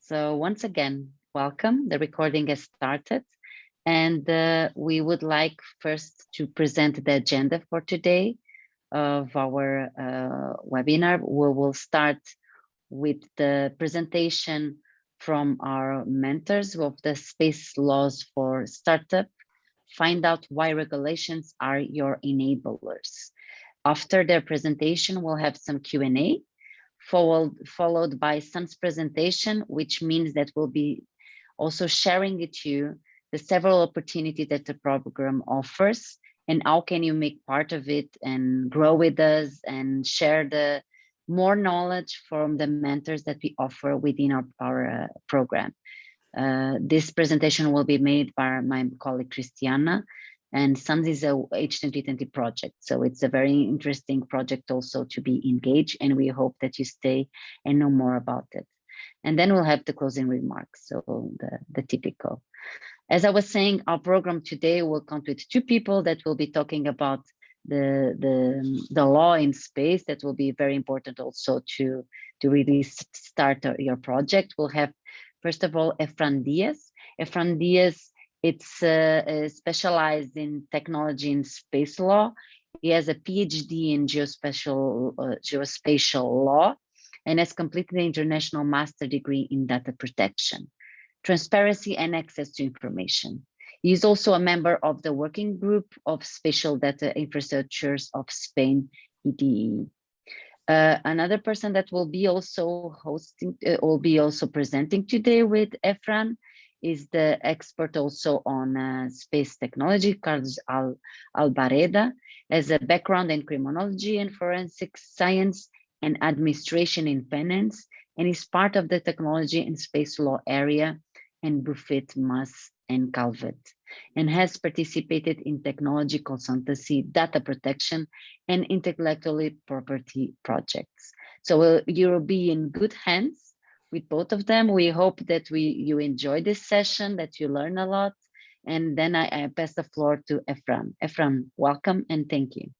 So once again, welcome. The recording has started, and we would like first to present the agenda for today of our webinar. We will start with the presentation from our mentors of the space laws for startup. Find out why regulations are your enablers. After their presentation, we'll have some Q&A, followed by Sun's presentation, which means that we'll be also sharing with you the several opportunities that the program offers and how can you make part of it and grow with us and share the more knowledge from the mentors that we offer within our program. This presentation will be made by my colleague Christiana, and SUNS is a H2020 project. So it's a very interesting project also to be engaged, and we hope that you stay and know more about it. And then we'll have the closing remarks, so the typical. As I was saying, our program today will count with two people that will be talking about the law in space. That will be very important also to really start your project. We'll have, first of all, Efrén Dìaz. Efrén Dìaz, it's specialized in technology and space law. He has a PhD in geospatial law and has completed the international master degree in data protection, transparency and access to information. He is also a member of the working group of spatial data infrastructures of Spain, IDEE. Another person that will be also presenting today with Efrén is the expert also on space technology, Carlos Albareda, has a background in criminology and forensic science and administration in finance, and is part of the technology and space law area in Bufete Mas y Calvet, and has participated in technology consultancy, data protection, and intellectual property projects. So you'll be in good hands with both of them. We hope that you enjoy this session, that you learn a lot. And then I pass the floor to Efrén. Efrén, welcome and thank you.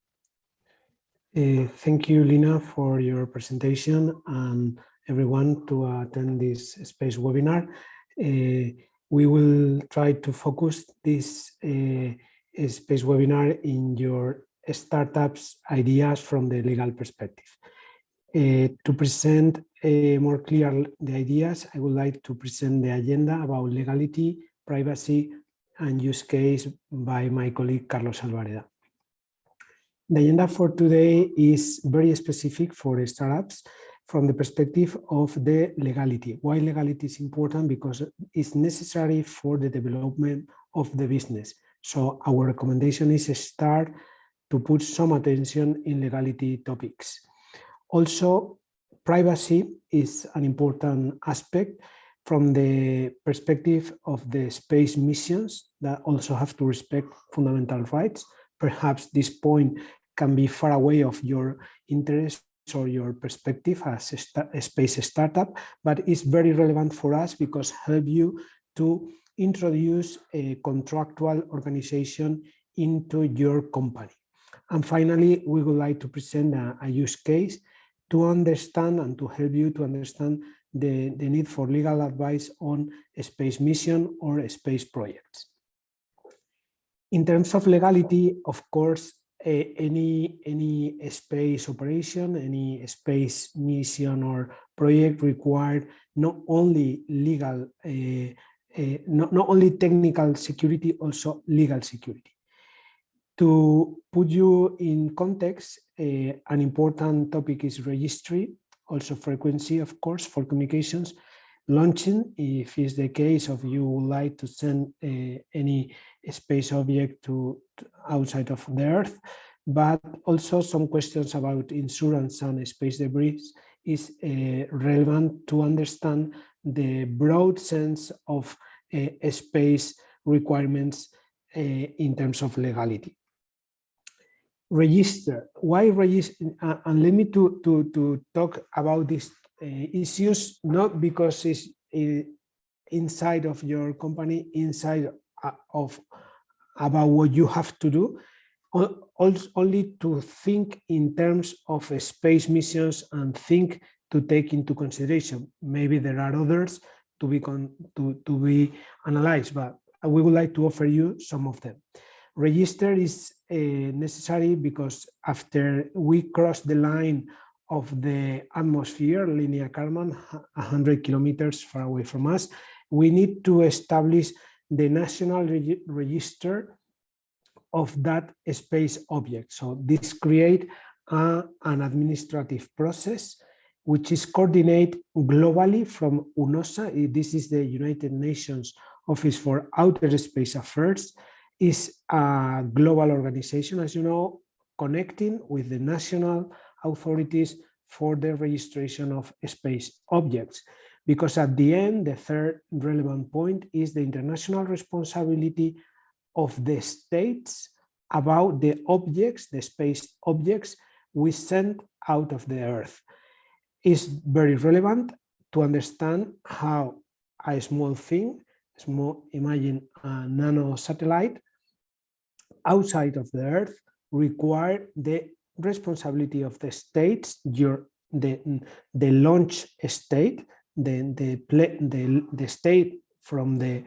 Thank you, Lina, for your presentation and everyone to attend this space webinar. We will try to focus this space webinar in your startups ideas from the legal perspective. To present more clear the ideas, I would like to present the agenda about legality, privacy, and use case by my colleague Carlos Albareda. The agenda for today is very specific for startups from the perspective of the legality. Why legality is important? Because it's necessary for the development of the business. So our recommendation is start to put some attention in legality topics. Also, privacy is an important aspect from the perspective of the space missions that also have to respect fundamental rights. Perhaps this point can be far away of your interest or your perspective as a space startup, but it's very relevant for us because help you to introduce a contractual organization into your company. And finally, we would like to present a use case to understand and to help you to understand the need for legal advice on a space mission or a space projects. In terms of legality, of course, any space operation, any space mission or project required not only legal, not only technical security, also legal security. To put you in context, an important topic is registry, also frequency, of course, for communications, launching, if it's the case of you would like to send any space object to outside of the Earth, but also some questions about insurance and space debris is relevant to understand the broad sense of space requirements in terms of legality. Register. Why register? And let me to talk about these issues, not because it's inside of your company, inside of about what you have to do, only to think in terms of space missions and think to take into consideration. Maybe there are others, be analyzed, but we would like to offer you some of them. Register is necessary because after we cross the line of the atmosphere, linear Kármán, 100 kilometers far away from us, we need to establish the national register of that space object. So this creates an administrative process which is coordinated globally from UNOSA. This is the United Nations Office for Outer Space Affairs. Is a global organization, as you know, connecting with the national authorities for the registration of space objects. Because at the end, the third relevant point is the international responsibility of the states about the objects, the space objects we send out of the Earth. It's very relevant to understand how a small thing, imagine a nano satellite outside of the Earth, require the responsibility of the states, the launch state, the state from the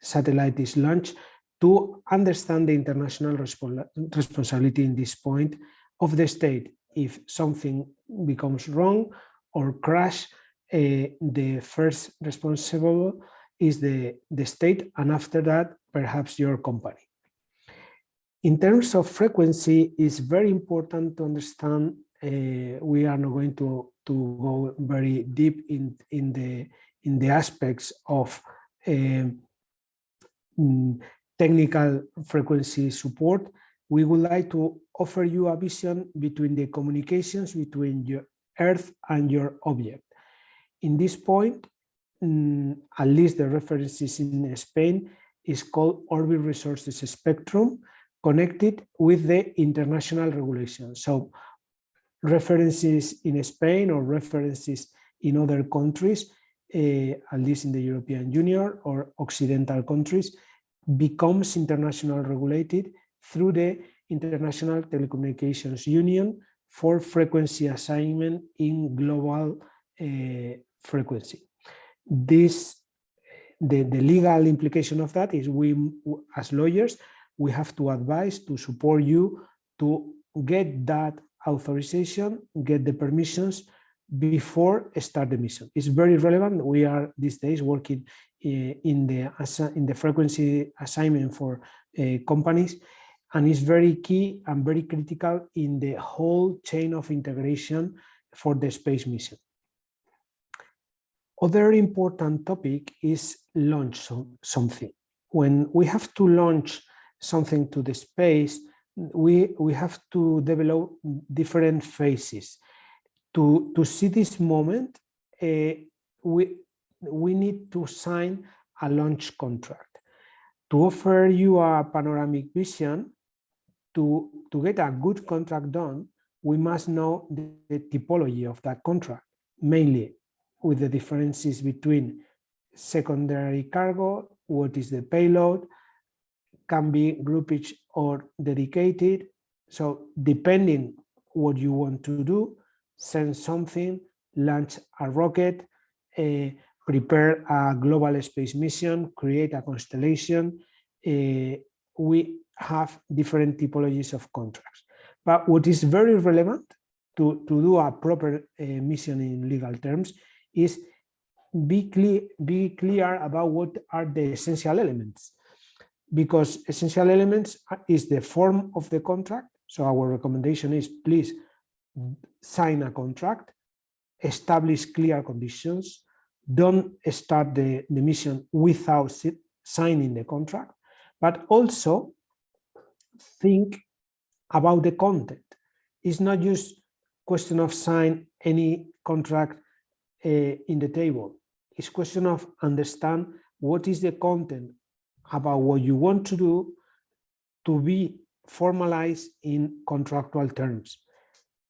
satellite is launched, to understand the international responsibility in this point of the state. If something becomes wrong or crash, the first responsible is the state, and after that, perhaps your company. In terms of frequency, it's very important to understand, we are not going to go very deep in the aspects of technical frequency support. We would like to offer you a vision between the communications between your Earth and your object. In this point, at least the references in Spain is called orbit resources spectrum, connected with the international regulation. So references in Spain or references in other countries, at least in the European Union or Occidental countries, becomes international regulated through the International Telecommunications Union for frequency assignment in global frequency. The legal implication of that is we, as lawyers, we have to advise to support you to get that authorization, get the permissions before start the mission. It's very relevant. We are these days working in the frequency assignment for companies, and it's very key and very critical in the whole chain of integration for the space mission. Other important topic is launch something. When we have to launch something to the space, we have to develop different phases. To see this moment, we need to sign a launch contract. To offer you a panoramic vision, to get a good contract done, we must know the typology of that contract, mainly with the differences between secondary cargo, what is the payload, can be groupage or dedicated. So depending what you want to do, send something, launch a rocket, prepare a global space mission, create a constellation. We have different typologies of contracts. But what is very relevant to do a proper mission in legal terms is be clear about what are the essential elements. Because essential elements is the form of the contract. So our recommendation is please sign a contract, establish clear conditions, don't start the mission without signing the contract, but also think about the content. It's not just question of sign any contract in the table. It's question of understand what is the content about what you want to do to be formalized in contractual terms.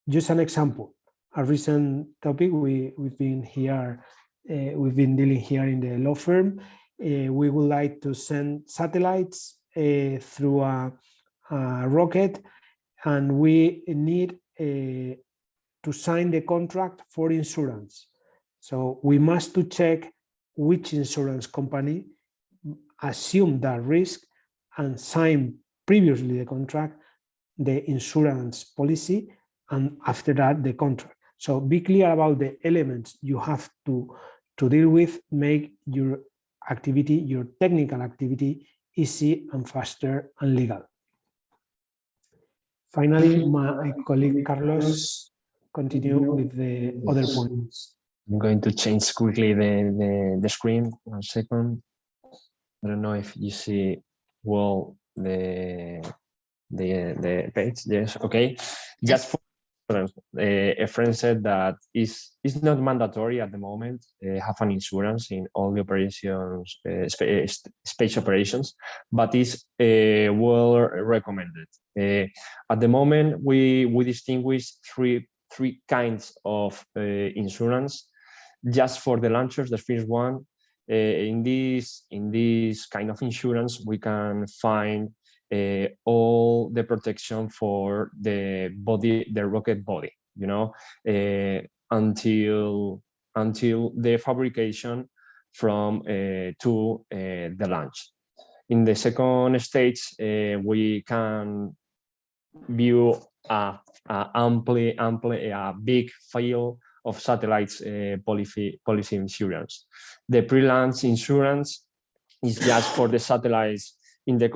Just an example, a recent topic we've been dealing here in the law firm. We would like to send satellites through a rocket, and we need to sign the contract for insurance. So we must to check which insurance company assumed that risk and signed previously the contract, the insurance policy, and after that the contract. So be clear about the elements you have to deal with, make your activity, your technical activity, easy and faster and legal. Finally, my colleague Carlos continue with the other points. I'm going to change quickly the screen. 1 second. I don't know if you see well the page. Yes, okay. Just for a friend said that it's not mandatory at the moment have an insurance in all the operations, space operations, but is well recommended. At the moment, we distinguish three kinds of insurance. Just for the launchers, the first one, in this kind of insurance, we can find all the protection for the body, the rocket body, you know, until the fabrication from to the launch. In the second stage, we can view a big file of satellites policy insurance. The pre-launch insurance is just for the satellites in the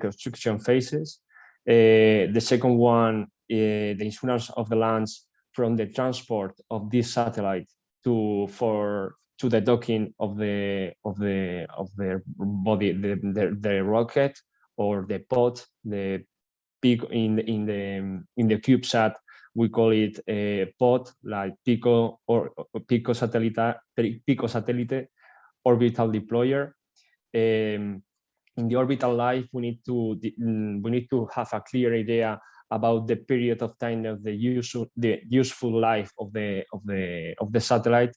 construction phases. The second one, the insurance of the launch from the transport of this satellite to the docking of the body, the rocket or the pod, the pico in the CubeSat. We call it a pod, like Pico or Pico Satellite orbital deployer. In the orbital life, we need to have a clear idea about the period of time of the useful life of the satellite,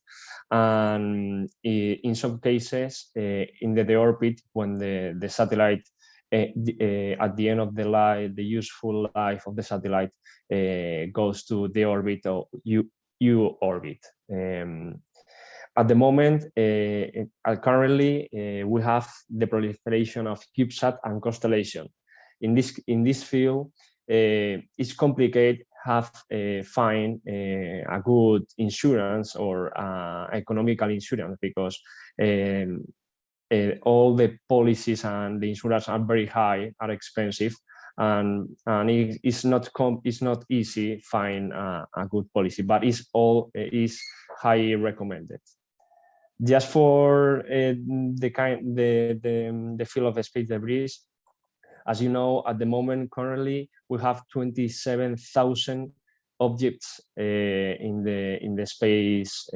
and in some cases, in the deorbit, when the satellite at the end of the life, the useful life of the satellite goes to the orbit or U orbit. At the moment, currently, we have the proliferation of CubeSat and constellation. In this field, it's complicated have find a good insurance or economical insurance, because all the policies and the insurance are very high, are expensive, and it's not easy find a good policy, but it's highly recommended. Just for the field of space debris, as you know, at the moment, currently we have 27,000 objects in the space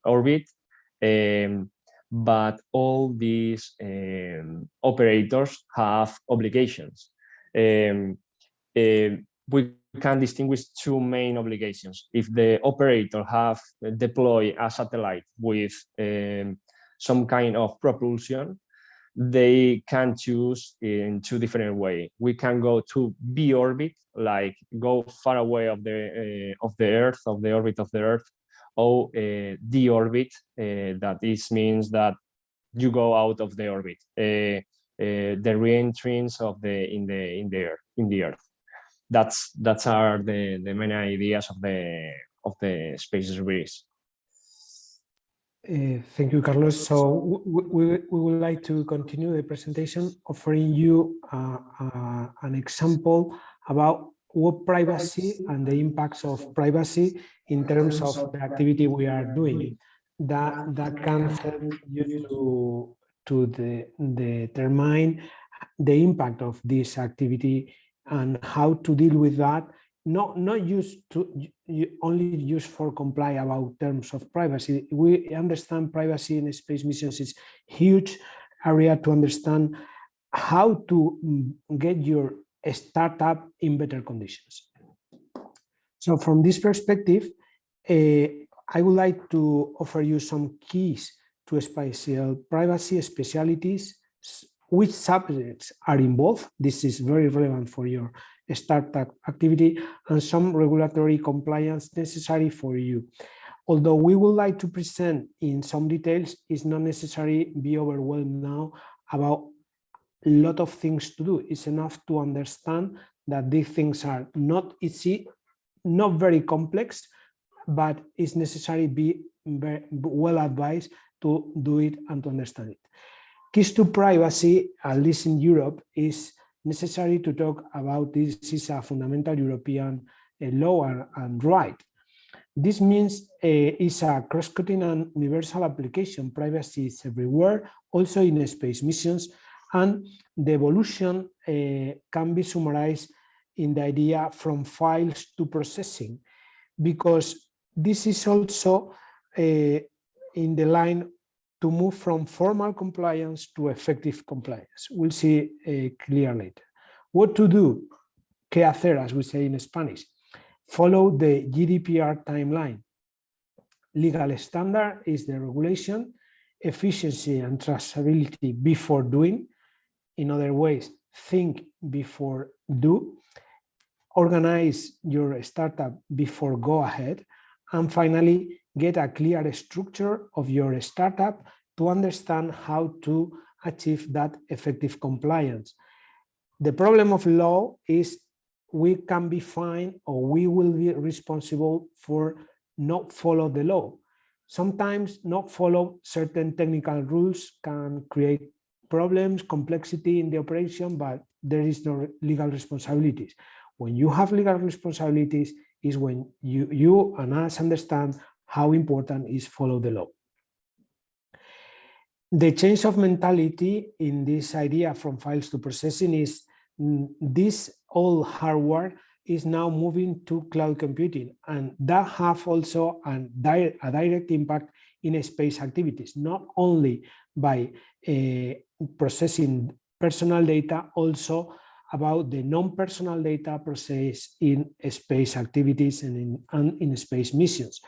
orbit, but all these operators have obligations. We can distinguish two main obligations. If the operator have deployed a satellite with some kind of propulsion, they can choose in two different ways. We can go to B orbit, like go far away of the Earth, of the orbit of the Earth, or D orbit. That means that you go out of the orbit, the re-entrance of in the Earth. That's are the main ideas of the space debris. Thank you, Carlos. So we would like to continue the presentation, offering you an example about what privacy and the impacts of privacy in terms of the activity we are doing. That can help you to determine the impact of this activity and how to deal with that. Not only used for comply about terms of privacy. We understand privacy in space missions is huge area to understand how to get your startup in better conditions. So from this perspective, I would like to offer you some keys to spatial privacy specialties, which subjects are involved. This is very relevant for your startup activity, and some regulatory compliance necessary for you. although we would like to present in some details, it's not necessary be overwhelmed now about a lot of things to do. It's enough to understand that these things are not easy, not very complex, but it's necessary be very well advised to do it and to understand it. Keys to privacy, at least in Europe, is necessary to talk about. This is a fundamental European law and right. This means it's a cross-cutting and universal application. Privacy is everywhere, also in space missions, and the evolution can be summarized in the idea from files to processing, because this is also in the line to move from formal compliance to effective compliance. We'll see clear later. What to do? ¿Qué hacer, as we say in Spanish? Follow the GDPR timeline. Legal standard is the regulation, efficiency and traceability before doing. In other ways, think before do. Organize your startup before go ahead. And finally, get a clear structure of your startup to understand how to achieve that effective compliance. The problem of law is we can be fined or we will be responsible for not follow the law. Sometimes not follow certain technical rules can create problems, complexity in the operation, but there is no legal responsibilities. When you have legal responsibilities is when you and us understand how important is follow the law. The change of mentality in this idea from files to processing is this old hardware is now moving to cloud computing, and that have also a direct impact in space activities, not only by processing personal data, also about the non-personal data processed in space activities and in space missions.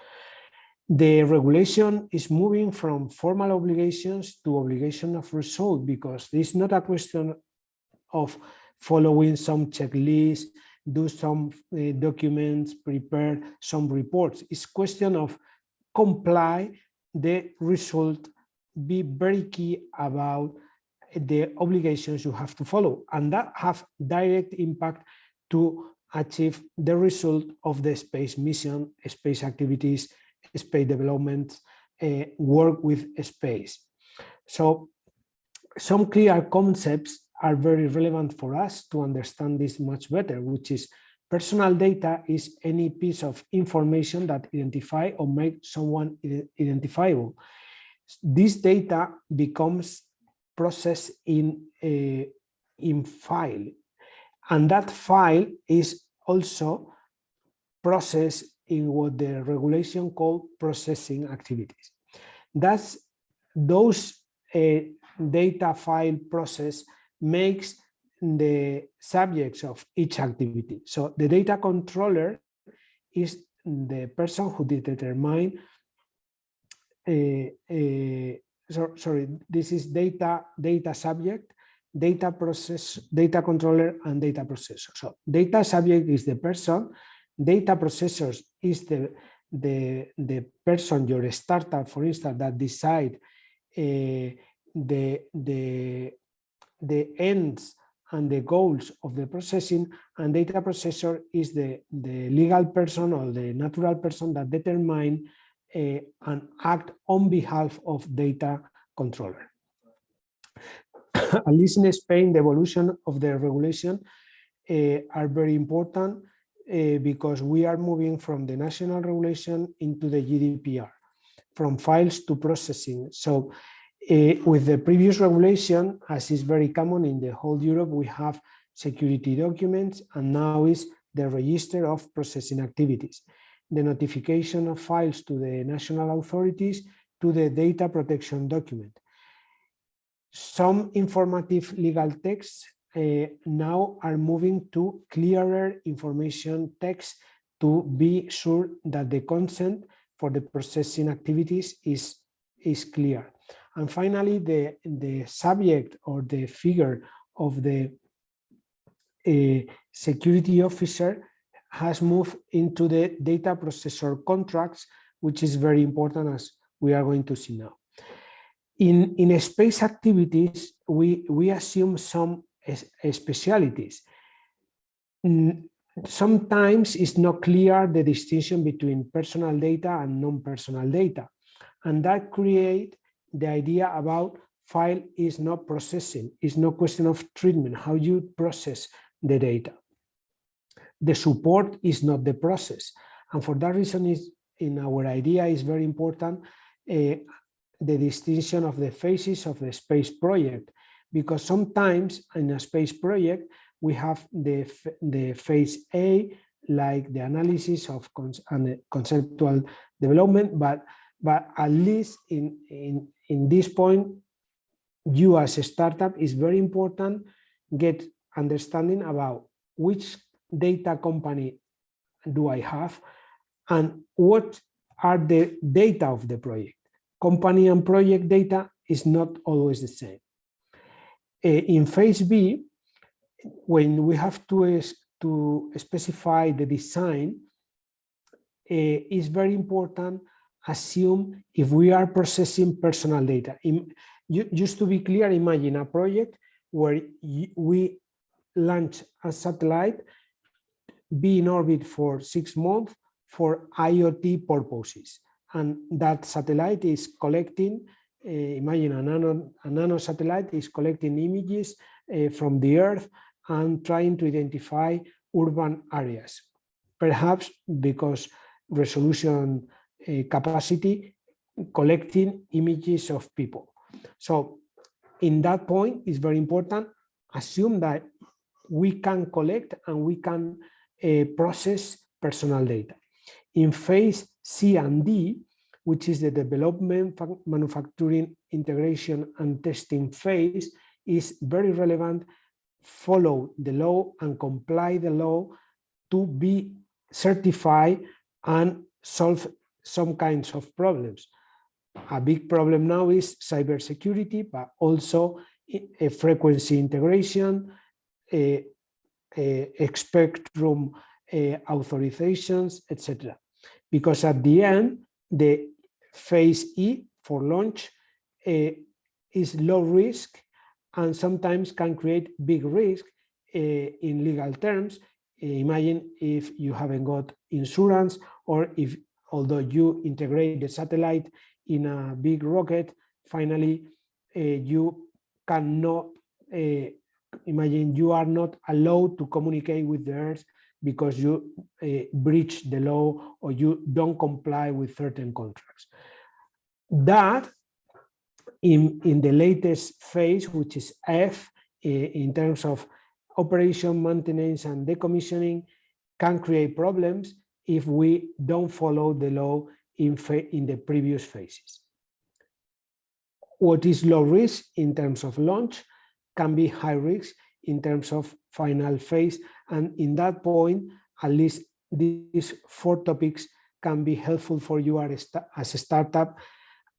The regulation is moving from formal obligations to obligation of result, because it's not a question of following some checklist, do some documents, prepare some reports. It's question of comply the result, be very key about the obligations you have to follow, and that have direct impact to achieve the result of the space mission, space activities, space development, work with space. So some clear concepts are very relevant for us to understand this much better, which is personal data is any piece of information that identify or make someone identifiable. This data becomes processed in file, and that file is also processed in what the regulation called processing activities. That's those data file process makes the subjects of each activity. So the data controller is the person who determines this is data subject, data process, data controller, and data processor. So data subject is the person, data processors is the person, your startup, for instance, that decide the ends and the goals of the processing, and data processor is the legal person or the natural person that determine and act on behalf of data controller. At least in Spain, the evolution of the regulation are very important because we are moving from the national regulation into the GDPR, from files to processing. So with the previous regulation, as is very common in the whole Europe, we have security documents, and now is the register of processing activities, the notification of files to the national authorities, to the data protection document. Some informative legal texts now are moving to clearer information text to be sure that the consent for the processing activities is clear. And finally, the subject or the figure of the security officer has moved into the data processor contracts which is very important, as we are going to see now. In space activities, we assume some specialities. Sometimes it's not clear the distinction between personal data and non-personal data, and that creates the idea about file is not processing, it's no question of treatment, how you process the data. The support is not the process, and for that reason is in our idea is very important the distinction of the phases of the space project, because sometimes in a space project we have the phase A, like the analysis of conceptual development, but at least in this point, you as a startup is very important get understanding about which data company do I have and what are the data of the project. Company and project data is not always the same. In phase B, when we have to specify the design, it's very important assume if we are processing personal data. Just to be clear, imagine a project where we launch a satellite, be in orbit for 6 months for IoT purposes. And that satellite is collecting, imagine a nano satellite is collecting images from the Earth and trying to identify urban areas. Perhaps because resolution capacity, collecting images of people. So in that point, it's very important, assume that we can collect and we can process personal data. In phase C and D, which is the development, manufacturing, integration, and testing phase, is very relevant. Follow the law and comply the law to be certified and solve some kinds of problems. A big problem now is cybersecurity, but also a frequency integration, spectrum authorizations, etc. Because at the end, the phase E for launch is low risk and sometimes can create big risk in legal terms. Imagine if you haven't got insurance, or if, although you integrate the satellite in a big rocket, finally you cannot, imagine you are not allowed to communicate with the Earth because you breach the law or you don't comply with certain contracts. That in the latest phase, which is F, in terms of operation, maintenance, and decommissioning, can create problems if we don't follow the law in the previous phases. What is low risk in terms of launch can be high risk in terms of final phase. And in that point, at least these 4 topics can be helpful for you as a startup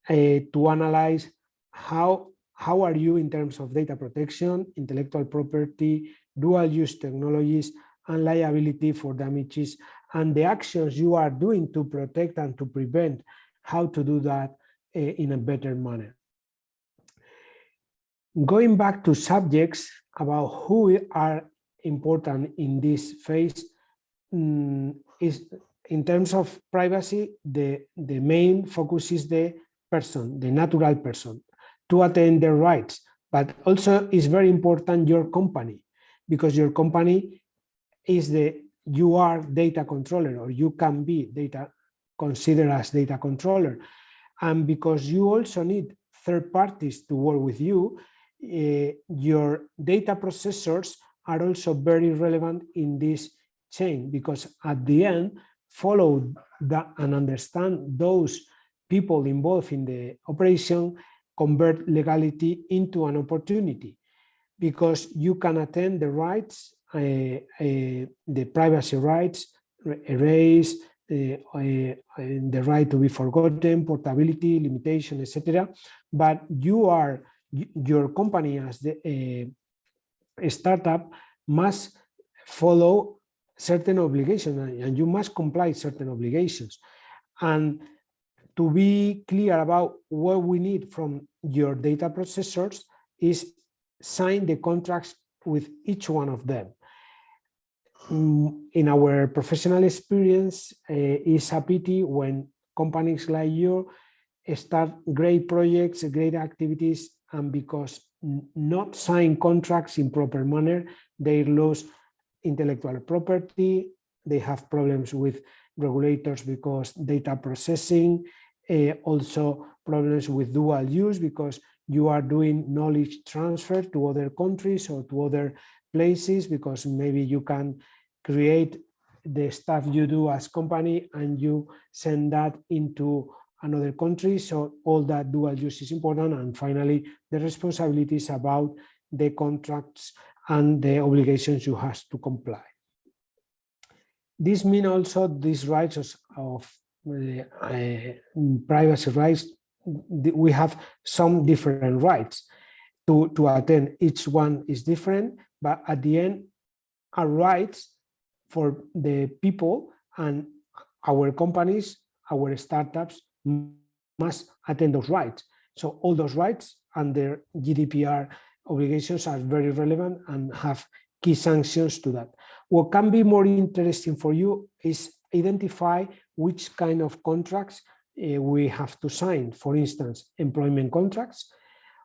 to analyze how are you in terms of data protection, intellectual property, dual use technologies, and liability for damages, and the actions you are doing to protect and to prevent, how to do that in a better manner. Going back to subjects about who are important in this phase, is in terms of privacy, the main focus is the person, the natural person, to attain their rights, but also is very important your company, because your company is you are data controller, or you can be considered as data controller, and because you also need third parties to work with you, your data processors are also very relevant in this chain, because at the end, follow that and understand those people involved in the operation, convert legality into an opportunity, because you can attain the rights, the privacy rights, erase, the right to be forgotten, portability, limitation, etc. But your company as a startup must follow certain obligations, and you must comply certain obligations. And to be clear about what we need from your data processors is sign the contracts with each one of them. In our professional experience, it's a pity when companies like you start great projects, great activities, and because not sign contracts in proper manner, they lose intellectual property, they have problems with regulators because data processing, also problems with dual use because you are doing knowledge transfer to other countries or to other places, because maybe you can create the stuff you do as company and you send that into another country. So all that dual use is important. And finally, the responsibilities about the contracts and the obligations you have to comply. This means also these rights of privacy rights. We have some different rights to attend. Each one is different, but at the end are rights for the people, and our companies, our startups must attend those rights. So all those rights under GDPR obligations are very relevant and have key sanctions to that. What can be more interesting for you is identify which kind of contracts we have to sign. For instance, employment contracts,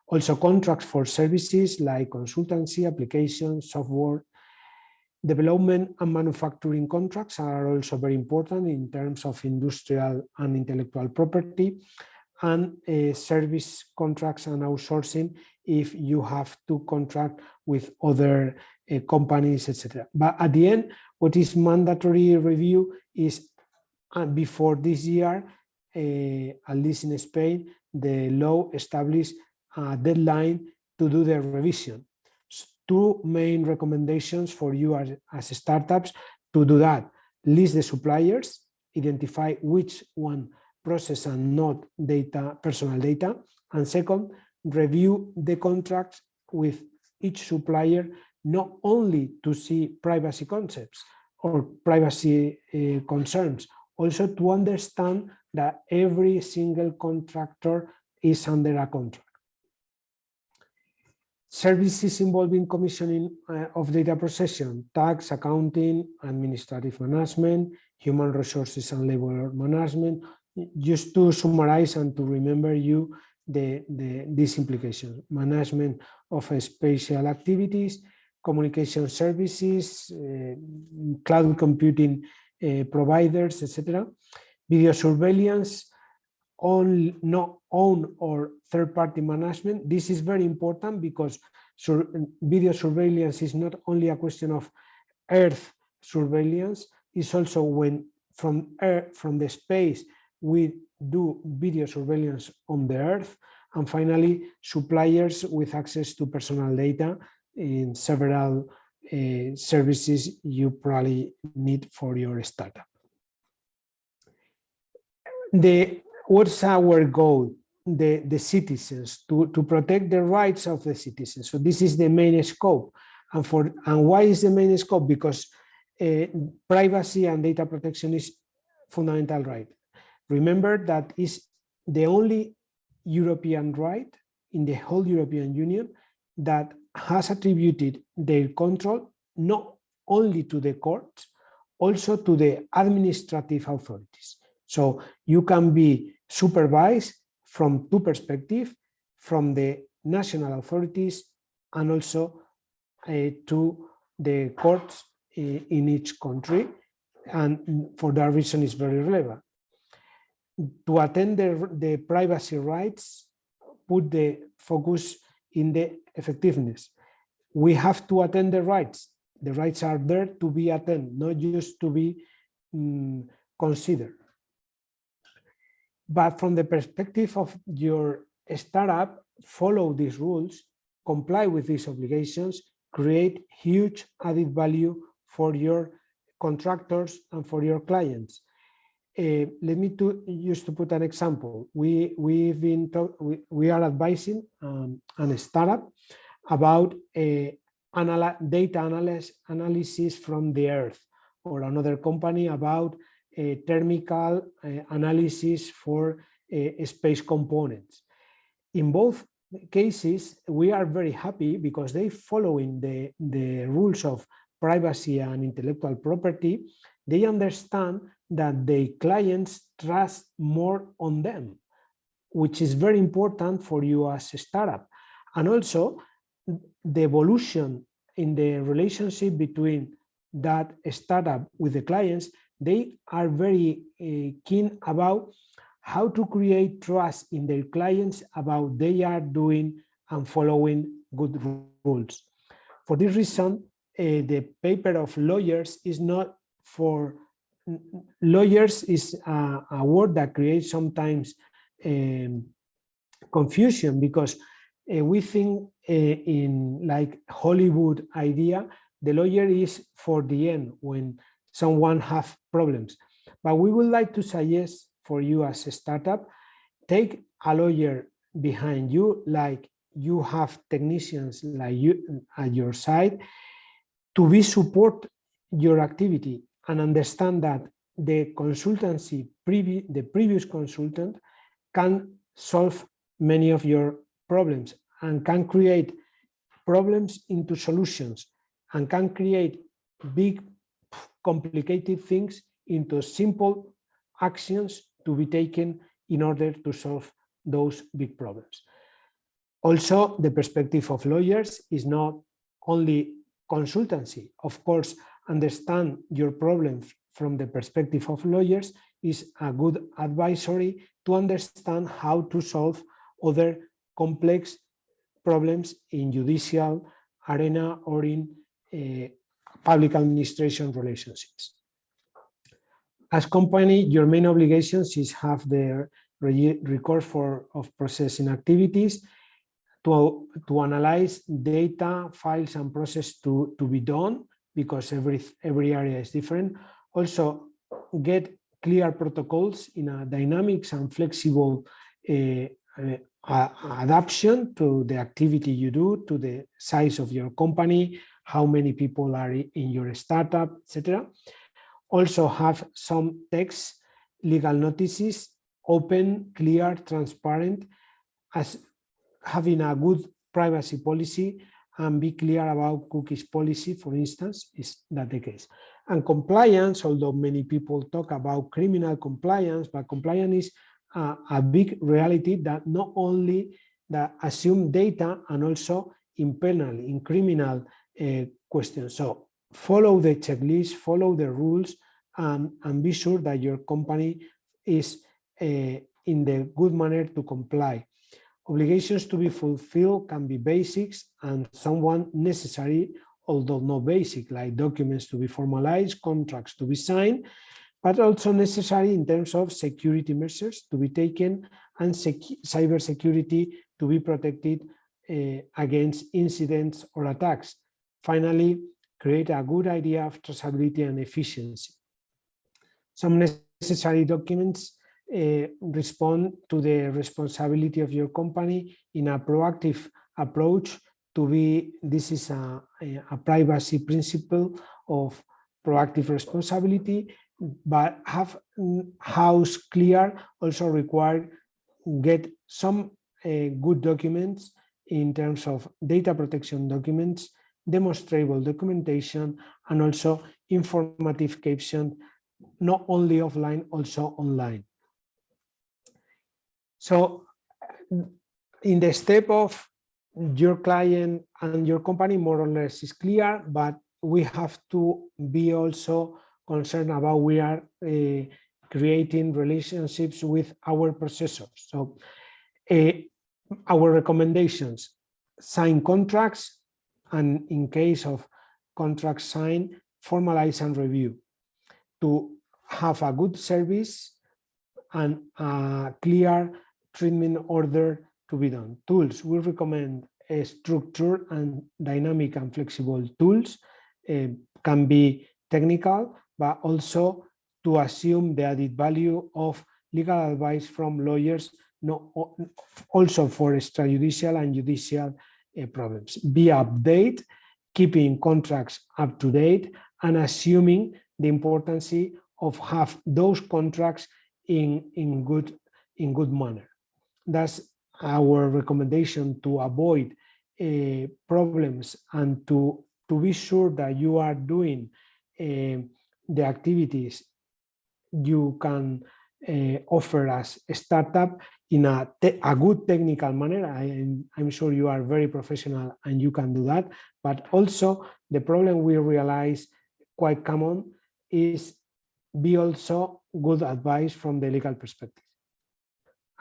also contracts for services like consultancy, applications, software. Development and manufacturing contracts are also very important in terms of industrial and intellectual property, and service contracts and outsourcing if you have to contract with other companies, etc. But at the end, what is mandatory review is before this year, at least in Spain, the law established a deadline to do the revision. Two main recommendations for you as startups to do that: list the suppliers, identify which one process and not data, personal data, and second, review the contracts with each supplier, not only to see privacy concepts or privacy concerns, also to understand that every single contractor is under a contract. Services involving commissioning of data processing, tax, accounting, administrative management, human resources and labor management. Just to summarize and to remember you these implications: management of spatial activities, communication services, cloud computing providers, etc. Video surveillance, not own or third-party management. This is very important because video surveillance is not only a question of Earth surveillance, it's also when from the space we do video surveillance on the Earth. And finally, suppliers with access to personal data in several services you probably need for your startup. What's our goal? The citizens, to protect the rights of the citizens. So this is the main scope. And why is the main scope? Because privacy and data protection is fundamental right. Remember that is the only European right in the whole European Union that has attributed their control not only to the courts, also to the administrative authorities. So you can be supervised from two perspectives, from the national authorities and also to the courts in each country. And for that reason, it's very relevant. To attend the privacy rights, put the focus in the effectiveness. We have to attend the rights. The rights are there to be attended, not just to be considered. But from the perspective of your startup, follow these rules, comply with these obligations, create huge added value for your contractors and for your clients. Let me just to put an example. We are advising a startup about data analysis from the Earth, or another company about thermal analysis for space components. In both cases, we are very happy because they following the rules of privacy and intellectual property. They understand that the clients trust more on them, which is very important for you as a startup. And also the evolution in the relationship between that startup with the clients, they are very keen about how to create trust in their clients about they are doing and following good rules. For this reason, the paper of lawyers is not for lawyers is a word that creates sometimes confusion, because we think in like Hollywood idea, the lawyer is for the end when someone have problems. But we would like to suggest for you as a startup, take a lawyer behind you, like you have technicians like you at your side to be support your activity, and understand that the consultancy, the previous consultant can solve many of your problems and can create problems into solutions and can create big complicated things into simple actions to be taken in order to solve those big problems. Also, the perspective of lawyers is not only consultancy. Of course, understand your problems from the perspective of lawyers is a good advisory to understand how to solve other complex problems in judicial arena or in public administration relationships. As company, your main obligations is have the record of processing activities, to analyze data, files, and process to be done, because every area is different. Also, get clear protocols in a dynamics and flexible adaptation to the activity you do, to the size of your company, how many people are in your startup, etc. Also have some text, legal notices, open, clear, transparent, as having a good privacy policy, and be clear about cookies policy, for instance, is that the case. And compliance, although many people talk about criminal compliance, but compliance is a big reality that not only that assume data and also in penal, in criminal questions. So follow the checklist, follow the rules, and be sure that your company is in the good manner to comply. Obligations to be fulfilled can be basics and somewhat necessary, although not basic, like documents to be formalized, contracts to be signed, but also necessary in terms of security measures to be taken and cyber security to be protected against incidents or attacks. Finally, create a good idea of traceability and efficiency. Some necessary documents respond to the responsibility of your company in a proactive approach to be, this is a privacy principle of proactive responsibility, but have house clear also required get some good documents in terms of data protection documents, demonstrable documentation, and also informative caption, not only offline, also online. So in the step of your client and your company, more or less is clear, but we have to be also concerned about we are creating relationships with our processors. So our recommendations: sign contracts, and in case of contracts signed, formalize and review to have a good service and a clear treatment order to be done. Tools: we recommend a structured and dynamic and flexible tools. Can be technical, but also to assume the added value of legal advice from lawyers, also for extrajudicial and judicial problems. Be updated, keeping contracts up to date, and assuming the importance of have those contracts in in good manner. That's our recommendation to avoid problems and to be sure that you are doing the activities you can offer as a startup in a good technical manner. I'm sure you are very professional and you can do that, but also the problem we realize quite common is be also good advice from the legal perspective.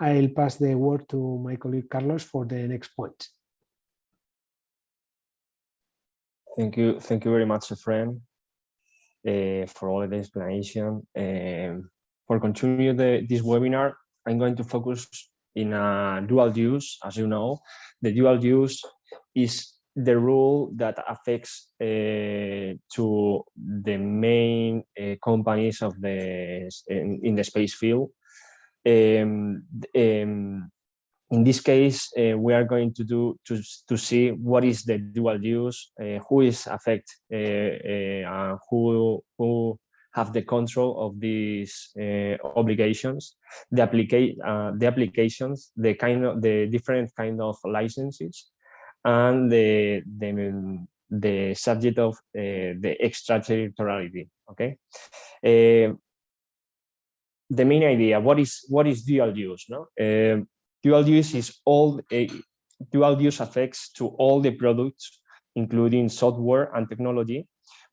I'll pass the word to my colleague Carlos for the next point. Thank you very much, Efrén, for all the explanation. For continue this webinar, I'm going to focus in a dual use. As you know, the dual use is the rule that affects to the main companies of in the space field. In this case, we are going to see what is the dual use, who is affected, who have the control of these obligations, the applications, the different kind of licenses, and the subject of the extraterritoriality. Okay. The main idea, what is dual use? No, dual use is dual use affects to all the products, including software and technology,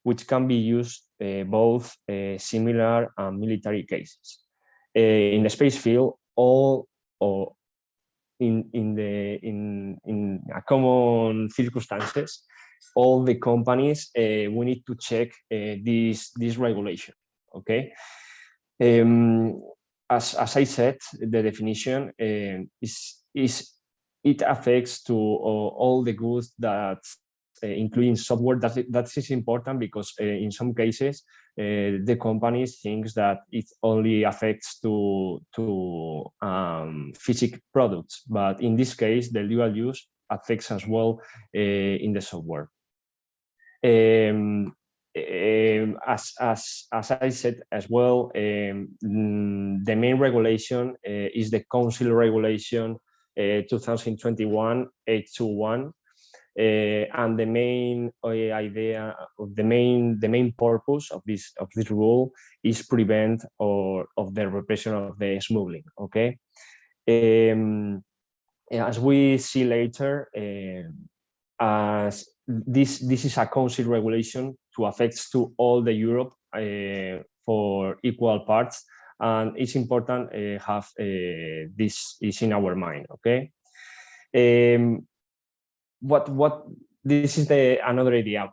which can be used both similar and military cases. In the space field, all or in a common circumstances, all the companies we need to check this regulation. Okay. As I said, the definition is it affects to all the goods that including software. That is important because in some cases the companies thinks that it only affects to physical products, but in this case the dual use affects as well in the software. As I said as well, the main regulation is the Council Regulation 2021-821, and the main idea of the main purpose of this rule is prevent of the repression of the smuggling. Okay, as we see later, as this is a council regulation to affect to all the Europe for equal parts, and it's important have this is in our mind. Okay, what this is another idea.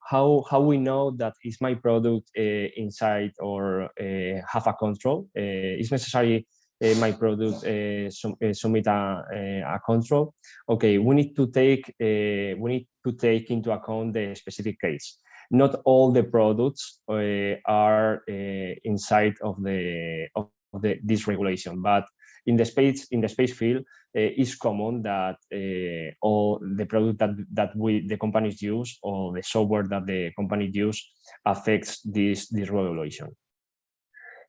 How we know that is my product inside or have a control? It's necessary my product submit a control. Okay, we need to take into account the specific case. Not all the products are inside of this regulation, but in the space field, it's common that all the product that the companies use or the software that the company use affects this regulation.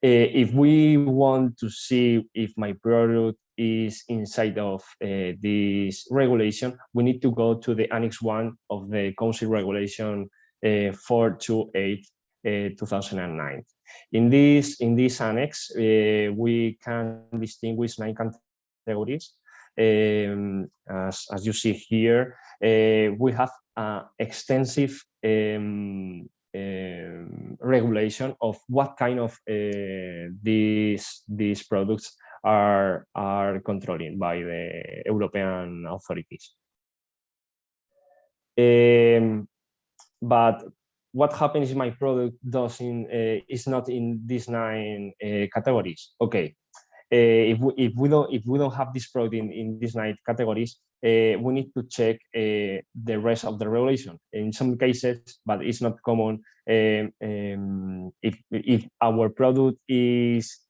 If we want to see if my product is inside of this regulation, we need to go to the Annex 1 of the Council Regulation 428/2009. In this annex, we can distinguish 9 categories. As you see here, we have extensive regulation of what kind of these products are controlled by the European authorities. But what happens if my product is not in these 9 categories? Okay, if we don't have this product in these 9 categories, we need to check the rest of the regulation. In some cases, but it's not common, if our product is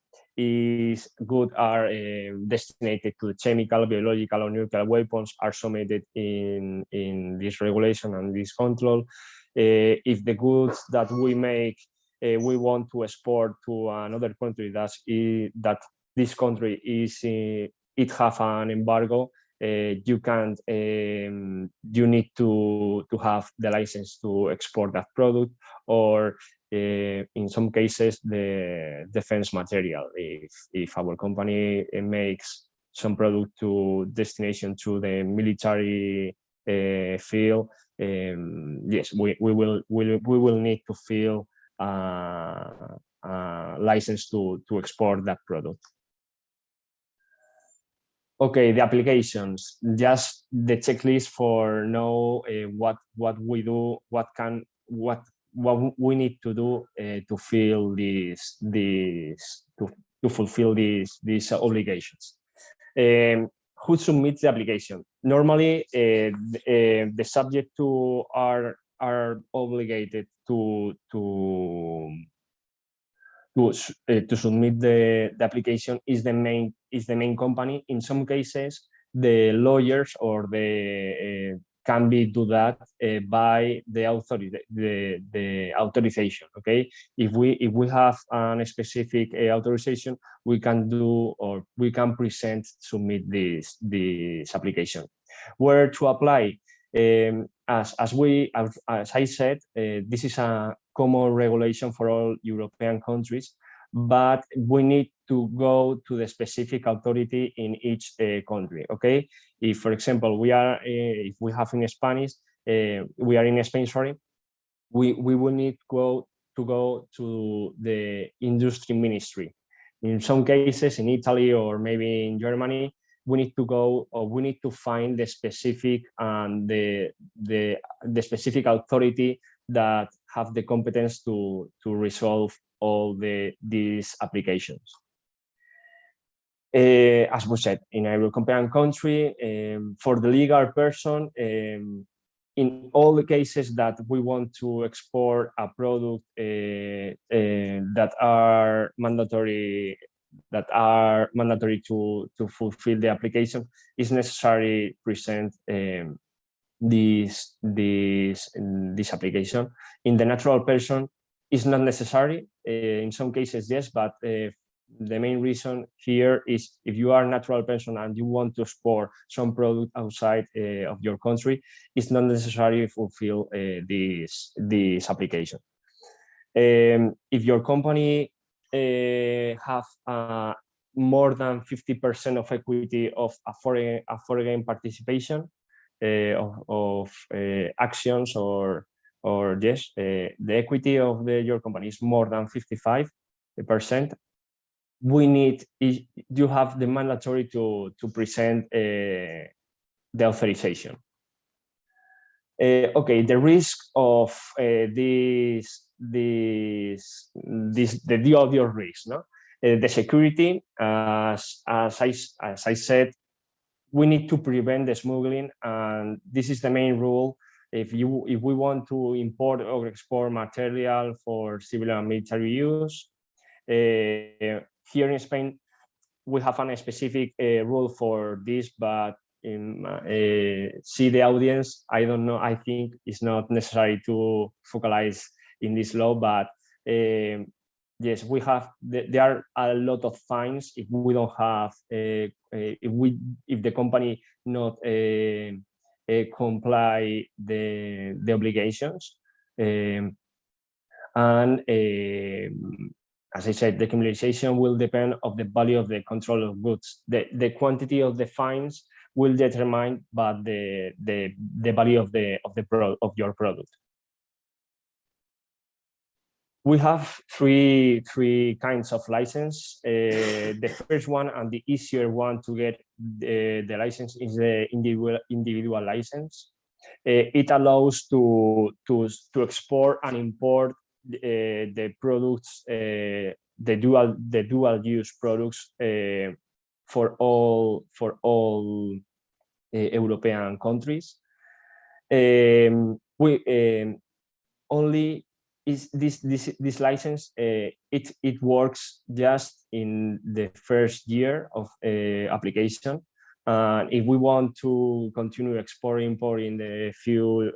good, are destinated to chemical, biological, or nuclear weapons, are submitted in this regulation and this control. If the goods that we make we want to export to another country that this country is it have an embargo, you can't you need to have the license to export that product, or in some cases the defense material. If our company makes some product to destination to the military field, yes, we will need to fill license to export that product. Okay, the applications, just the checklist for know what we do, what we need to do to fill to fulfill these obligations. Who submits the application? Normally, the subject to are obligated to submit the application is the main company. In some cases, the lawyers or the can be do that by the authorization. Okay, if we have a specific authorization, we can do, or we can submit this application. Where to apply? As I said, this is a common regulation for all European countries, but we need to go to the specific authority in each country. Okay, if, for example, if we have in Spanish, we are in Spain, sorry, we will need to go to the industry ministry. In some cases, in Italy or maybe in Germany, we need to go, or we need to find the specific and the specific authority that have the competence to resolve all these applications. As we said, in a European country, for the legal person, in all the cases that we want to export a product that are mandatory to fulfill the application, is necessary present this application. In the natural person, it's not necessary. In some cases, yes, but the main reason here is if you are a natural person and you want to export some product outside of your country, it's not necessary to fulfill this application. If your company have more than 50% of equity of a foreign participation of actions, or yes, the equity of your company is more than 55%, you have the mandatory to present the authorization. Okay, the risk of the obvious risk, no? The security, as I said, we need to prevent the smuggling, and this is the main rule. If we want to import or export material for civil and military use, here in Spain, we have a specific rule for this, but see the audience, I don't know, I think it's not necessary to focalize in this law, but yes, there are a lot of fines if we don't have, if the company not comply the obligations. And as I said, the criminalization will depend on the value of the control of goods. The quantity of the fines will determine by the value of your product. We have three kinds of license. The first one and the easier one to get the license is the individual license. It allows to export and import the products, the dual use products for all European countries. Only is this license, it works just in the first year of application. If we want to continue importing the few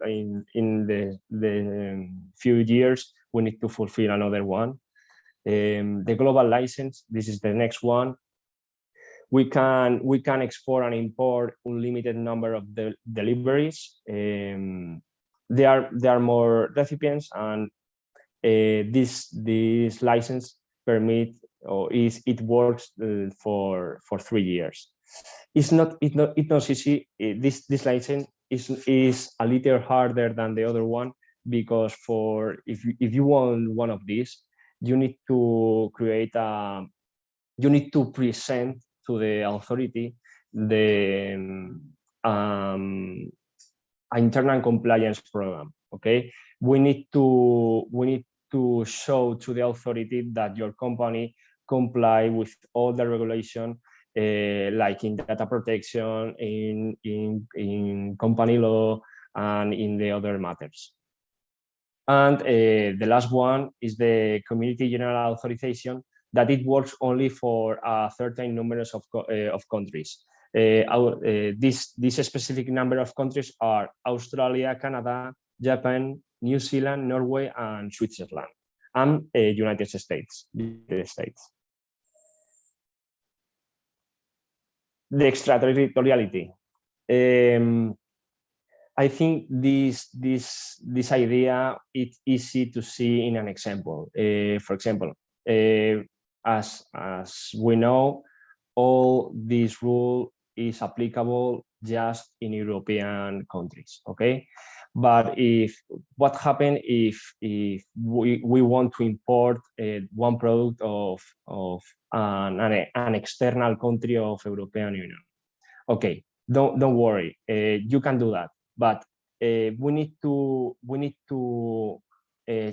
few years, we need to fulfill another one. The global license, this is the next one. We can export and import unlimited number of deliveries. There are more recipients, and this license permit or it works for 3 years. It's not easy. This license is a little harder than the other one, because if you want one of these, you need to present to the authority the internal compliance program. Okay, we need to show to the authority that your company comply with all the regulation, like in data protection, in company law, and in the other matters. And the last one is the community general authorization, that it works only for a certain numbers of countries. This specific number of countries are Australia, Canada, Japan, New Zealand, Norway, and Switzerland, and United States. The extraterritoriality. I think this idea, it's easy to see in an example. For example, as we know, all this rule is applicable just in European countries. Okay, but what happens if we want to import one product of an external country of European Union? Okay, don't worry, you can do that, but we need to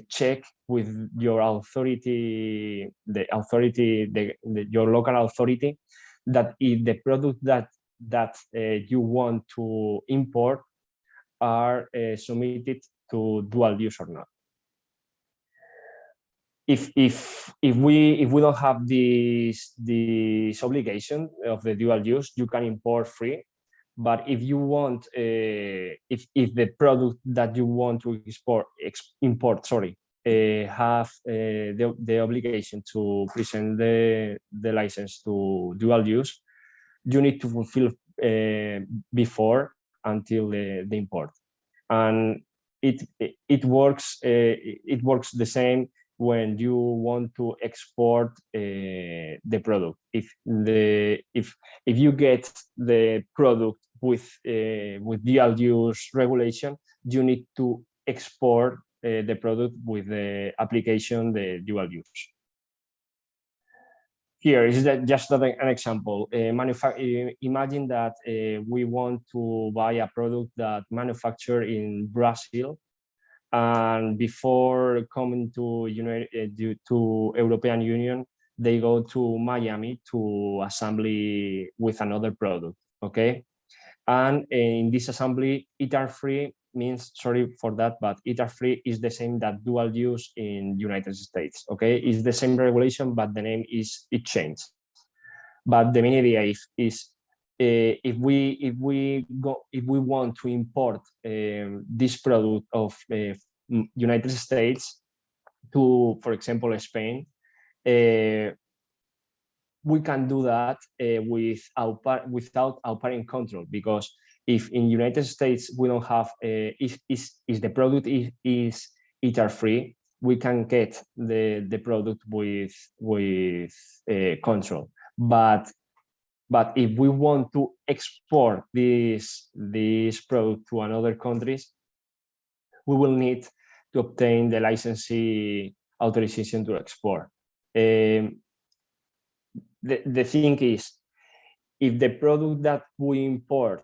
check with your authority, your local authority, that if the product that you want to import are submitted to dual use or not. If we don't have this obligation of the dual use, you can import free. But if you want, if the product that you want to import, have the obligation to present the license to dual use, you need to fulfill before until the import, and it works the same when you want to export the product. If you get the product with dual use regulation, you need to export the product with the application, the dual use. Here is just an example. Imagine that we want to buy a product that manufactured in Brazil, and before coming to European Union, they go to Miami to assembly with another product. Okay, and in this assembly, ITAR-free means, sorry for that, but ITAR-free is the same that dual use in United States. Okay, it's the same regulation, but the name it changed. But the main idea is if we want to import this product of United States to, for example, Spain, we can do that without our parent control, because if in United States we don't have, if the product is ITAR-free, we can get the product with control. But if we want to export this product to another countries, we will need to obtain the licensee authorization to export. The thing is, if the product that we import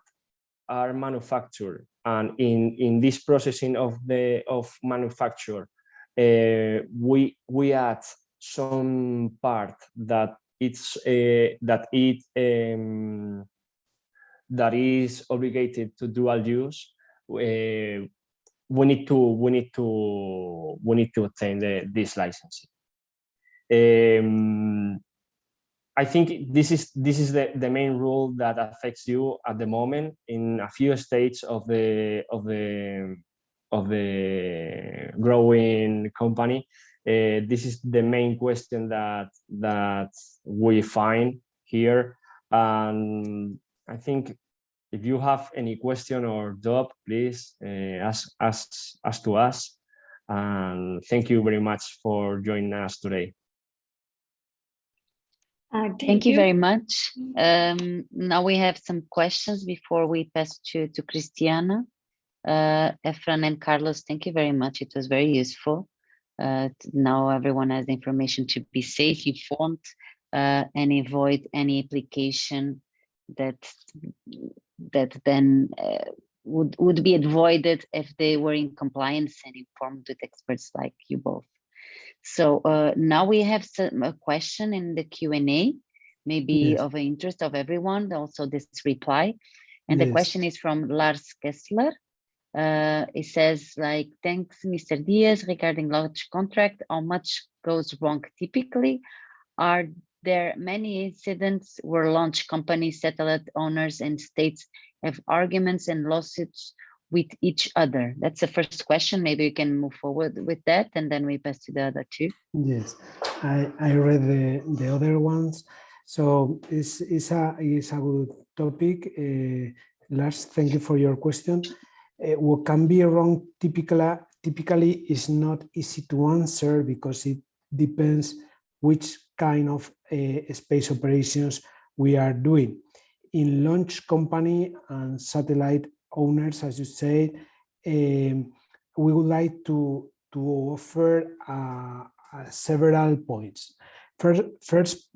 are manufactured, and in this processing of manufacture, we add some part that is obligated to dual use, we need to obtain this licensing. I think this is the main rule that affects you at the moment in a few states of the growing company. This is the main question that we find here, And I think if you have any question or doubt, please ask to us. And thank you very much for joining us today. Thank you very much. Now we have some questions before we pass to Christiana. Efrén and Carlos, thank you very much. It was very useful. Now everyone has information to be safe, informed, and avoid any application that then would be avoided if they were in compliance and informed with experts like you both. So now we have a question in the Q&A, maybe Yes. of interest of everyone, also this reply. And Yes. the question is from Lars Kessler. It says, like, thanks, Mr. Díaz, regarding launch contract, how much goes wrong typically? Are there many incidents where launch companies, satellite owners, and states have arguments and lawsuits with each other? That's the first question. Maybe we can move forward with that, and then we pass to the other two. Yes, I read the other ones. So it's a good topic. Lars, thank you for your question. What can be wrong typically is not easy to answer because it depends which kind of space operations we are doing. In launch company and satellite owners, as you said, we would like to offer several points. First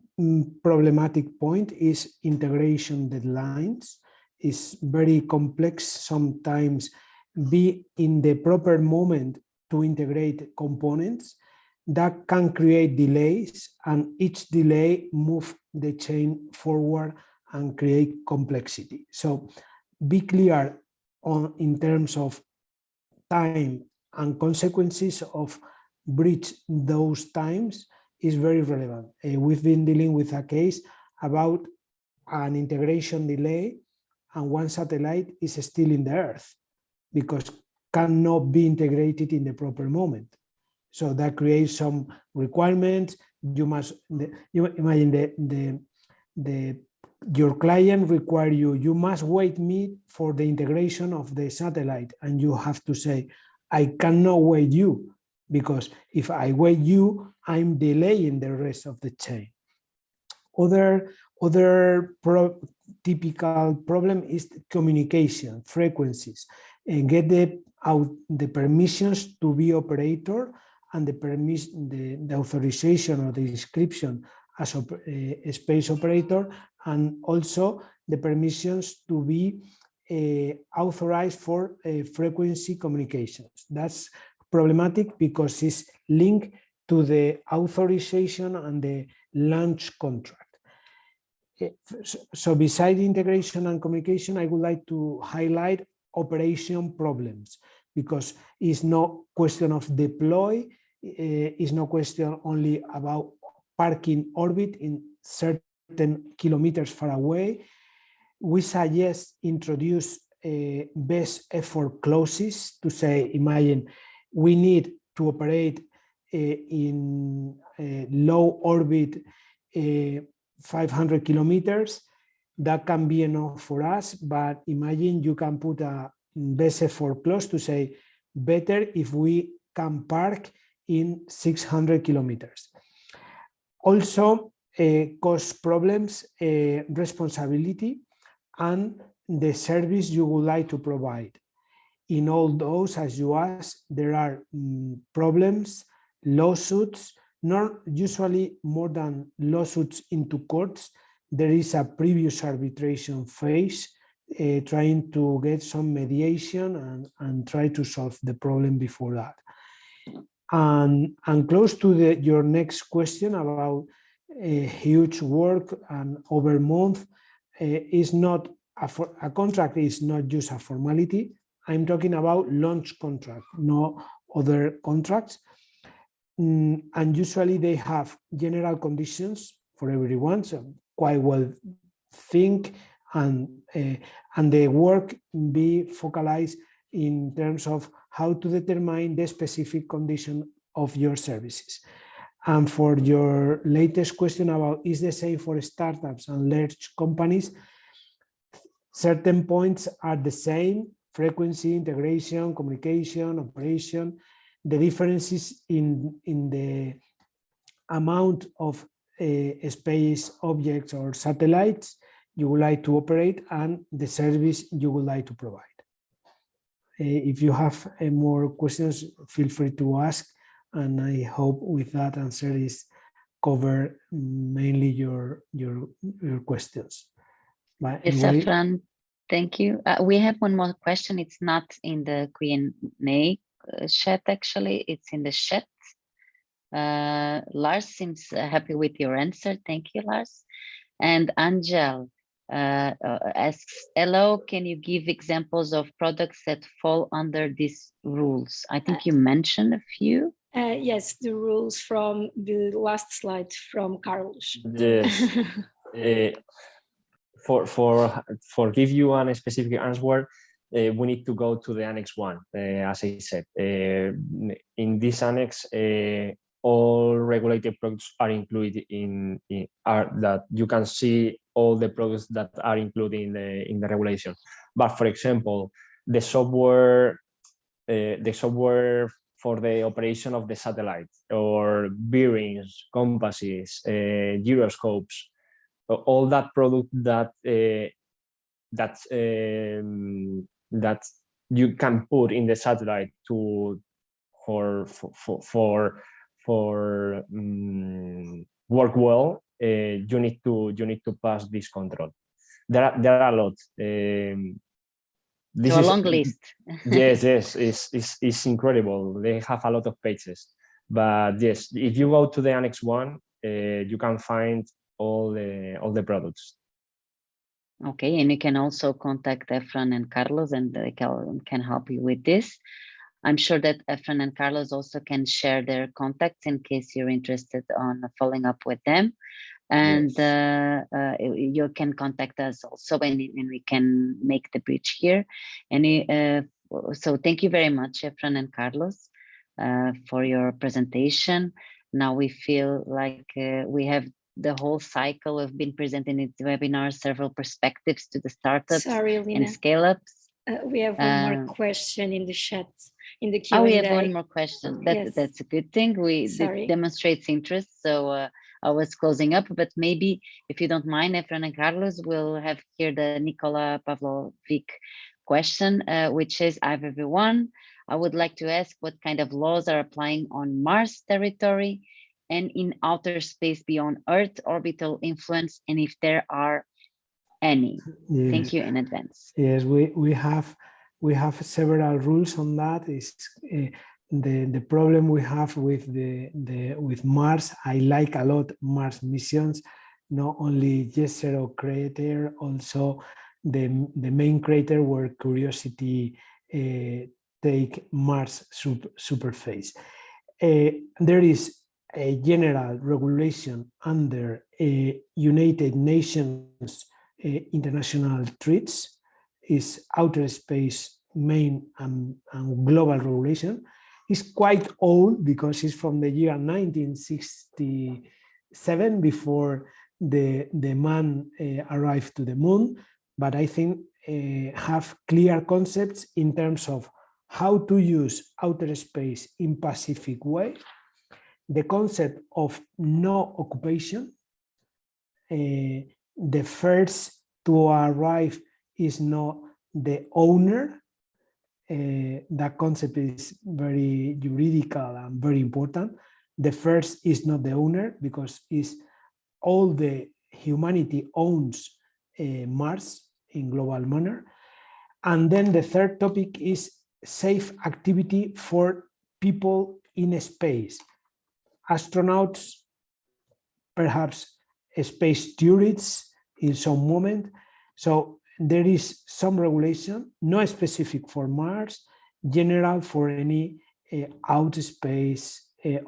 problematic point is integration deadlines. Is very complex, sometimes be in the proper moment to integrate components that can create delays, and each delay move the chain forward and create complexity. So be clear in terms of time and consequences of breach those times is very relevant. We've been dealing with a case about an integration delay, and one satellite is still in the Earth because cannot be integrated in the proper moment. So that creates some requirements. You imagine your client require you must wait me for the integration of the satellite, and you have to say, I cannot wait you, because if I wait you, I'm delaying the rest of the chain. Other typical problem is communication frequencies, and get the permissions to be operator and the authorization or the description as a space operator, and also the permissions to be authorized for frequency communications. That's problematic because it's linked to the authorization and the launch contract. So besides integration and communication, I would like to highlight operation problems, because it's no question of deploy, it's no question only about parking orbit in certain kilometers far away. We suggest introduce best effort clauses to say, imagine we need to operate in low orbit 500 kilometers. That can be enough for us, but imagine you can put a best effort clause to say better if we can park in 600 kilometers. Also, cost problems, responsibility, and the service you would like to provide. In all those, as you asked, there are problems, lawsuits, not usually more than lawsuits into courts. There is a previous arbitration phase, trying to get some mediation and try to solve the problem before that. And close to your next question about huge work and over month, is not a contract is not just a formality. I'm talking about launch contract, no other contracts. And usually they have general conditions for everyone, so quite well think, and the work be focalized in terms of how to determine the specific condition of your services. And for your latest question about is the same for startups and large companies, certain points are the same: frequency, integration, communication, operation. The differences in the amount of space objects or satellites you would like to operate and the service you would like to provide. If you have more questions, feel free to ask, and I hope with that answer is cover mainly your questions. But Yes, anyway, Efrén, thank you. We have one more question. It's not in the Q&A chat, actually. It's in the chat. Lars seems happy with your answer. Thank you, Lars. And Angel asks, hello, can you give examples of products that fall under these rules? I think you mentioned a few. Yes, the rules from the last slide from Carlos. Yes. For give you a specific answer, we need to go to the Annex 1, as I said. In this annex, all regulated products are included that you can see all the products that are included in the regulation. But for example, the software for the operation of the satellite, or bearings, compasses, gyroscopes, all that product that you can put in the satellite for work well, you need to pass this control. There are a lot. This so a is long list. Yes, it's incredible. They have a lot of pages, but yes, if you go to the Annex 1, you can find all the products. Okay, and you can also contact Efrén and Carlos, and they can help you with this. I'm sure that Efrén and Carlos also can share their contacts in case you're interested on following up with them. And yes. You can contact us also, and we can make the bridge here. And so thank you very much, Efrén and Carlos, for your presentation. Now we feel like we have the whole cycle of been presenting in this webinar, several perspectives to the startups and scale-ups. We have one more question in the chat, in the Q&A. Oh, we have one more question. That's a good thing. It demonstrates interest. So I was closing up, but maybe if you don't mind, Efrén and Carlos, we'll have here the Nicola Pavlovic question, which is, hi everyone. I would like to ask what kind of laws are applying on Mars territory and in outer space beyond Earth orbital influence, and if there are any. Yes. Thank you in advance. Yes, we have several rules on that. Is the problem we have with with Mars. I like a lot Mars missions, not only Jezero crater, also the main crater where Curiosity take Mars superface. There is a general regulation under United Nations international treaties, is outer space main and global regulation. It's quite old because it's from the year 1967, before the man arrived to the moon, but I think have clear concepts in terms of how to use outer space in Pacific way, the concept of no occupation. The first to arrive is not the owner. That concept is very juridical and very important. The first is not the owner, because is all the humanity owns Mars in global manner. And then the third topic is safe activity for people in space. Astronauts, perhaps space tourists in some moment. So there is some regulation, not specific for Mars, general for any outer space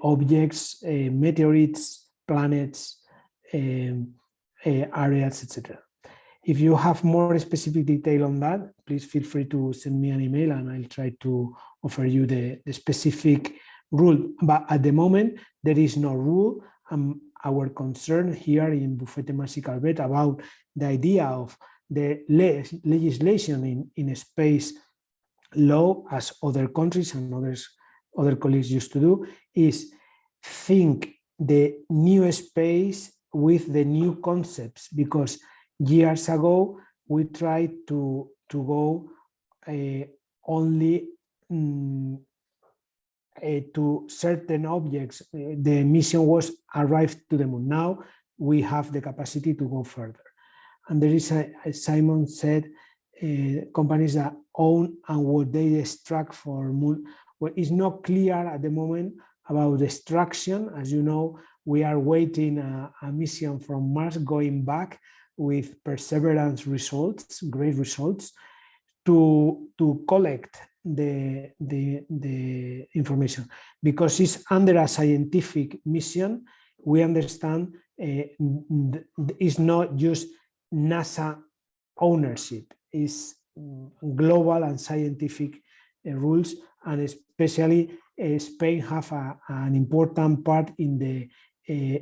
objects, meteorites, planets, areas, etc. If you have more specific detail on that, please feel free to send me an email and I'll try to offer you the specific rule. But at the moment, there is no rule. Our concern here in Bufete Mas y Calvet about the idea of the legislation in space law, as other countries and other colleagues used to do, is think the new space with the new concepts, because years ago we tried to go only to certain objects. The mission was arrived to the moon. Now we have the capacity to go further. And there is, as Simon said, companies that own and what they extract for moon. Well, it's not clear at the moment about extraction. As you know, we are waiting a mission from Mars going back with perseverance results, great results, to collect the information. Because it's under a scientific mission, we understand it's not just NASA ownership, it's global and scientific rules, and especially Spain have an important part in the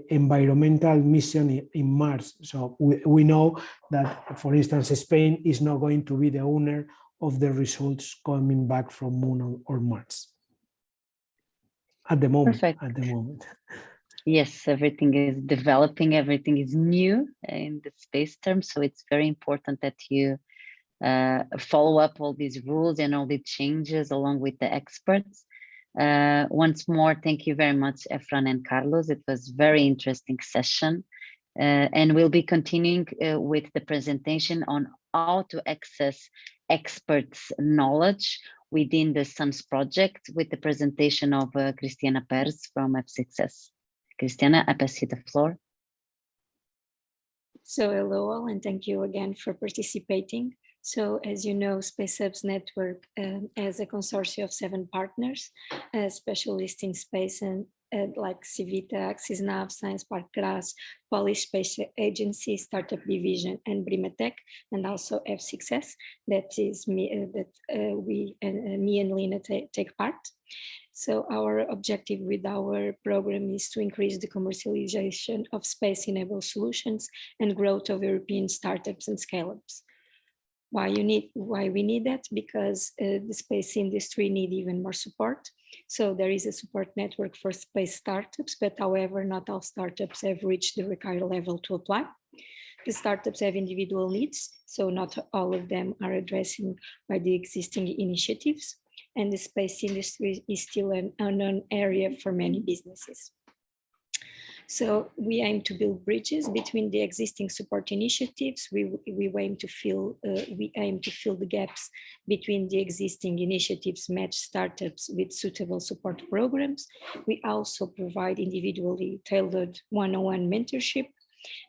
environmental mission in Mars. So we know that, for instance, Spain is not going to be the owner of the results coming back from Moon or Mars at the moment. Perfect. At the moment. Yes, everything is developing, everything is new in the space term. So it's very important that you follow up all these rules and all the changes along with the experts. Once more, thank you very much, Efrén and Carlos. It was a very interesting session. And we'll be continuing with the presentation on how to access experts' knowledge within the SUNS project with the presentation of Cristiana Perez from F6S. Cristiana, I pass you the floor. So hello all, and thank you again for participating. So as you know, SpaceHub's network has a consortium of 7 partners, specialists in space, and like Civita, AxisNav, Science Park Graz, Polish Space Agency, Startup Division, and Brimatech, and also F6S. That is me, me and Lina take part. So our objective with our program is to increase the commercialization of space-enabled solutions and growth of European startups and scale-ups. Why we need that? Because the space industry need even more support. So there is a support network for space startups, but however, not all startups have reached the required level to apply. The startups have individual needs, so not all of them are addressing by the existing initiatives. And the space industry is still an unknown area for many businesses. So we aim to build bridges between the existing support initiatives. We aim to fill the gaps between the existing initiatives, match startups with suitable support programs. We also provide individually tailored one-on-one mentorship,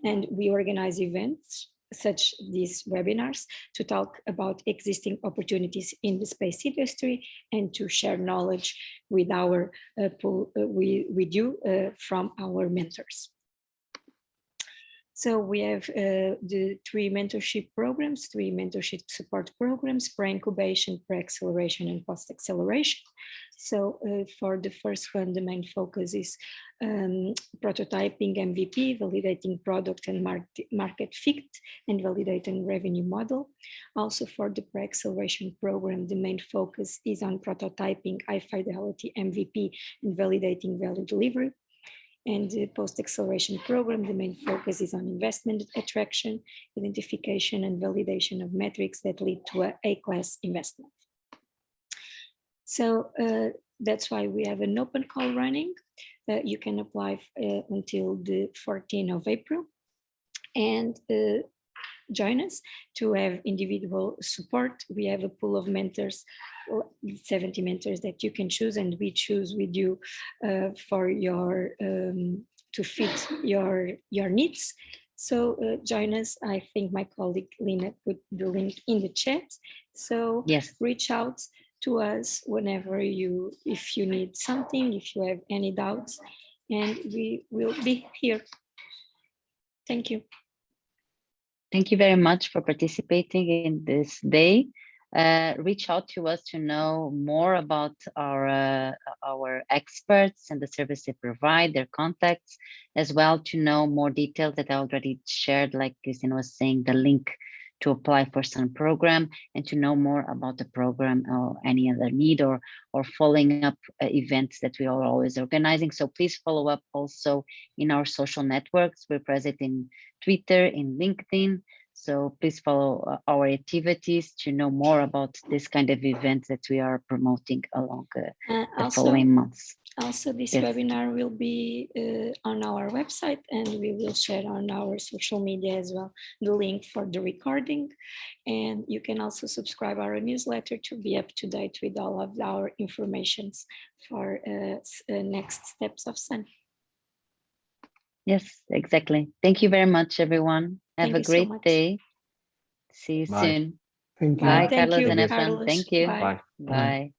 and we organize events such these webinars to talk about existing opportunities in the space industry and to share knowledge with our from our mentors. So we have the 3 mentorship programs, 3 mentorship support programs: pre-incubation, pre-acceleration, and post-acceleration. So for the first one, the main focus is prototyping MVP, validating product and market fit, and validating revenue model. Also for the pre-acceleration program, the main focus is on prototyping high fidelity MVP and validating value delivery. And the post-acceleration program, the main focus is on investment attraction, identification, and validation of metrics that lead to an A-class investment. So that's why we have an open call running. You can apply until the 14th of April and join us to have individual support. We have a pool of mentors, 70 mentors that you can choose, and we choose with you for your to fit your needs. So join us. I think my colleague Lina put the link in the chat. So yes, reach out to us whenever if you need something, if you have any doubts, and we will be here. Thank you. Thank you very much for participating in this day. reach out to us to know more about our experts and the service they provide, their contacts, as well to know more details that I already shared, like Christine was saying, the link to apply for some program and to know more about the program or any other need or following up events that we are always organizing. So please follow up also in our social networks. We're present in Twitter, in LinkedIn. So please follow our activities to know more about this kind of events that we are promoting along the following months. Also, this Yes. webinar will be on our website, and we will share on our social media as well the link for the recording. And you can also subscribe our newsletter to be up to date with all of our informations for next steps of SUN. Yes, exactly. Thank you very much, everyone. Have a great day. See you soon. Thank you. Bye, Thank Carlos you, and Efrén. Carlos. Thank you. Bye. Bye.